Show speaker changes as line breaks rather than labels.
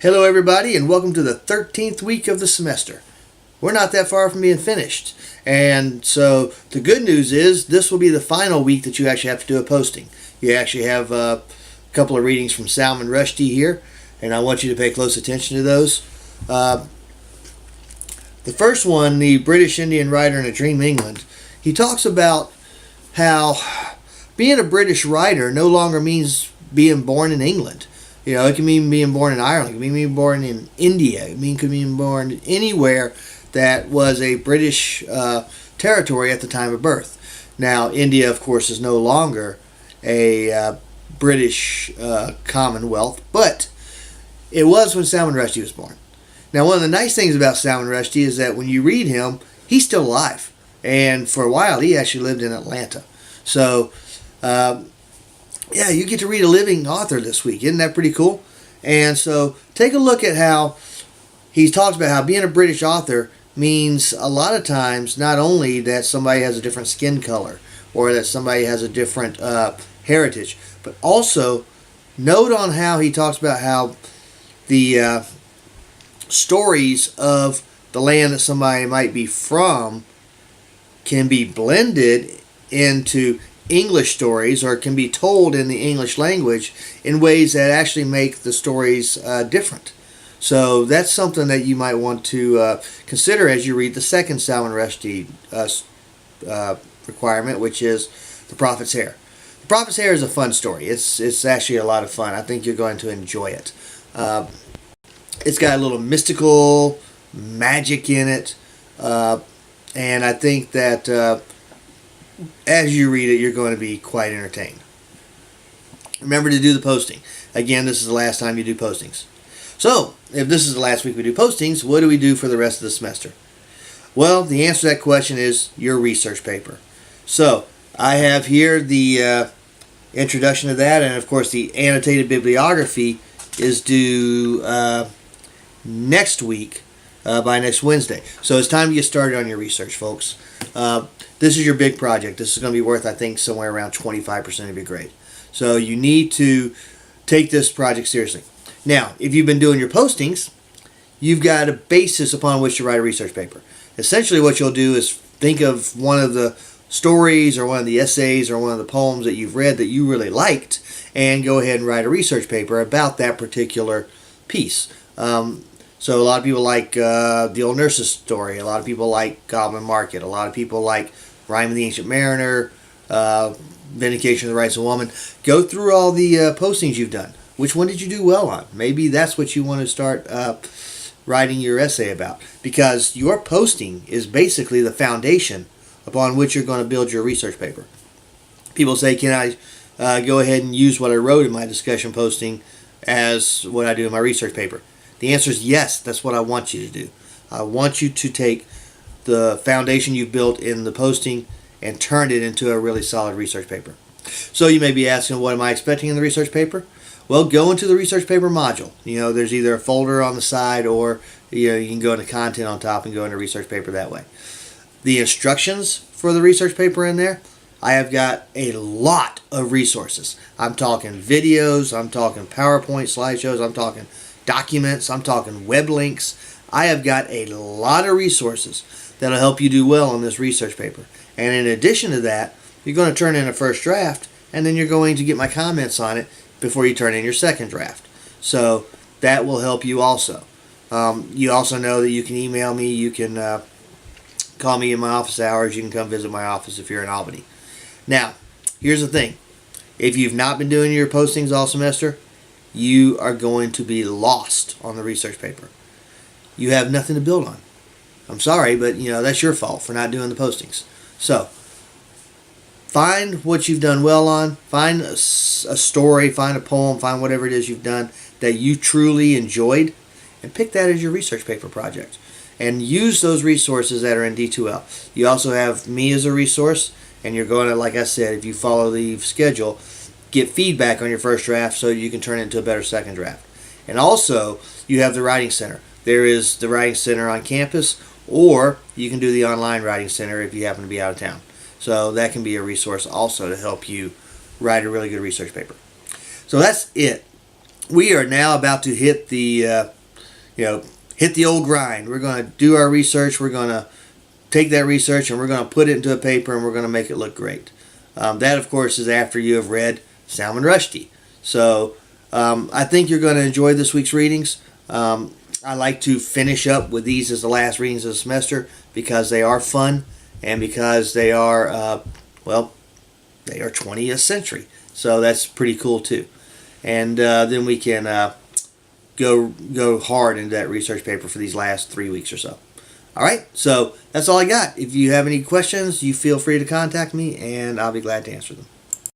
Hello everybody, and welcome to the 13th week of the semester. We're not that far from being finished, and so the good news is this will be the final week that you actually have to do a posting. You actually have a couple of readings from Salman Rushdie here, and I want you to pay close attention to those. The first one, the British Indian writer in A Dream England, he talks about how being a British writer no longer means being born in England. You know, it can mean being born in Ireland, it can mean being born in India, it could mean born anywhere that was a British territory at the time of birth. Now, India, of course, is no longer a British Commonwealth, but it was when Salman Rushdie was born. Now, one of the nice things about Salman Rushdie is that when you read him, he's still alive. And for a while, he actually lived in Atlanta. So, yeah, you get to read a living author this week. Isn't that pretty cool? And so take a look at how he talks about how being a British author means a lot of times not only that somebody has a different skin color or that somebody has a different heritage, but also note on how he talks about how the stories of the land that somebody might be from can be blended into English stories, or can be told in the English language in ways that actually make the stories different. So that's something that you might want to consider as you read the second Salman Rushdie requirement, which is The Prophet's Hair. The Prophet's Hair is a fun story. It's actually a lot of fun. I think you're going to enjoy it. It's got a little mystical magic in it, and I think that as you read it, you're going to be quite entertained. Remember to do the posting. Again, this is the last time you do postings. So, if this is the last week we do postings, what do we do for the rest of the semester? Well, the answer to that question is your research paper. So, I have here the introduction to that, and of course the annotated bibliography is due next week, by next Wednesday. So it's time to get started on your research, folks. This is your big project. This is going to be worth, I think, somewhere around 25% of your grade. So you need to take this project seriously. Now, if you've been doing your postings, you've got a basis upon which to write a research paper. Essentially what you'll do is think of one of the stories or one of the essays or one of the poems that you've read that you really liked and go ahead and write a research paper about that particular piece. So a lot of people like The Old Nurse's Story. A lot of people like Goblin Market. A lot of people like Rime of the Ancient Mariner, Vindication of the Rights of Woman. Go through all the postings you've done. Which one did you do well on? Maybe that's what you want to start writing your essay about. Because your posting is basically the foundation upon which you're going to build your research paper. People say, can I go ahead and use what I wrote in my discussion posting as what I do in my research paper? The answer is yes, that's what I want you to do. I want you to take the foundation you built in the posting and turn it into a really solid research paper. So you may be asking, what am I expecting in the research paper? Well, go into the research paper module. You know, there's either a folder on the side or you can go into content on top and go into research paper that way. The instructions for the research paper in there, I have got a lot of resources. I'm talking videos, I'm talking PowerPoint slideshows, I'm talking documents, I'm talking web links. I have got a lot of resources that'll help you do well on this research paper. And in addition to that, you're going to turn in a first draft, and then you're going to get my comments on it before you turn in your second draft. So that will help you also. You also know that you can email me, you can call me in my office hours, you can come visit my office if you're in Albany. Now, here's the thing. If you've not been doing your postings all semester, you are going to be lost on the research paper. You have nothing to build on. I'm sorry, but that's your fault for not doing the postings. So, find what you've done well on. Find a story, find a poem, find whatever it is you've done that you truly enjoyed, and pick that as your research paper project. And use those resources that are in D2L. You also have me as a resource, and you're going to, like I said, if you follow the schedule, get feedback on your first draft so you can turn it into a better second draft. And also, you have the Writing Center. There is the Writing Center on campus, or you can do the online Writing Center if you happen to be out of town. So that can be a resource also to help you write a really good research paper. So that's it. we are now about to hit the hit the old grind. We're going to do our research. We're going to take that research and we're going to put it into a paper and we're going to make it look great. That, of course, is after you have read Salman Rushdie. So I think you're going to enjoy this week's readings. I like to finish up with these as the last readings of the semester because they are fun and because they are, they are 20th century. So that's pretty cool too. And then we can go hard into that research paper for these last 3 weeks or so. All right, so that's all I got. If you have any questions, you feel free to contact me, and I'll be glad to answer them.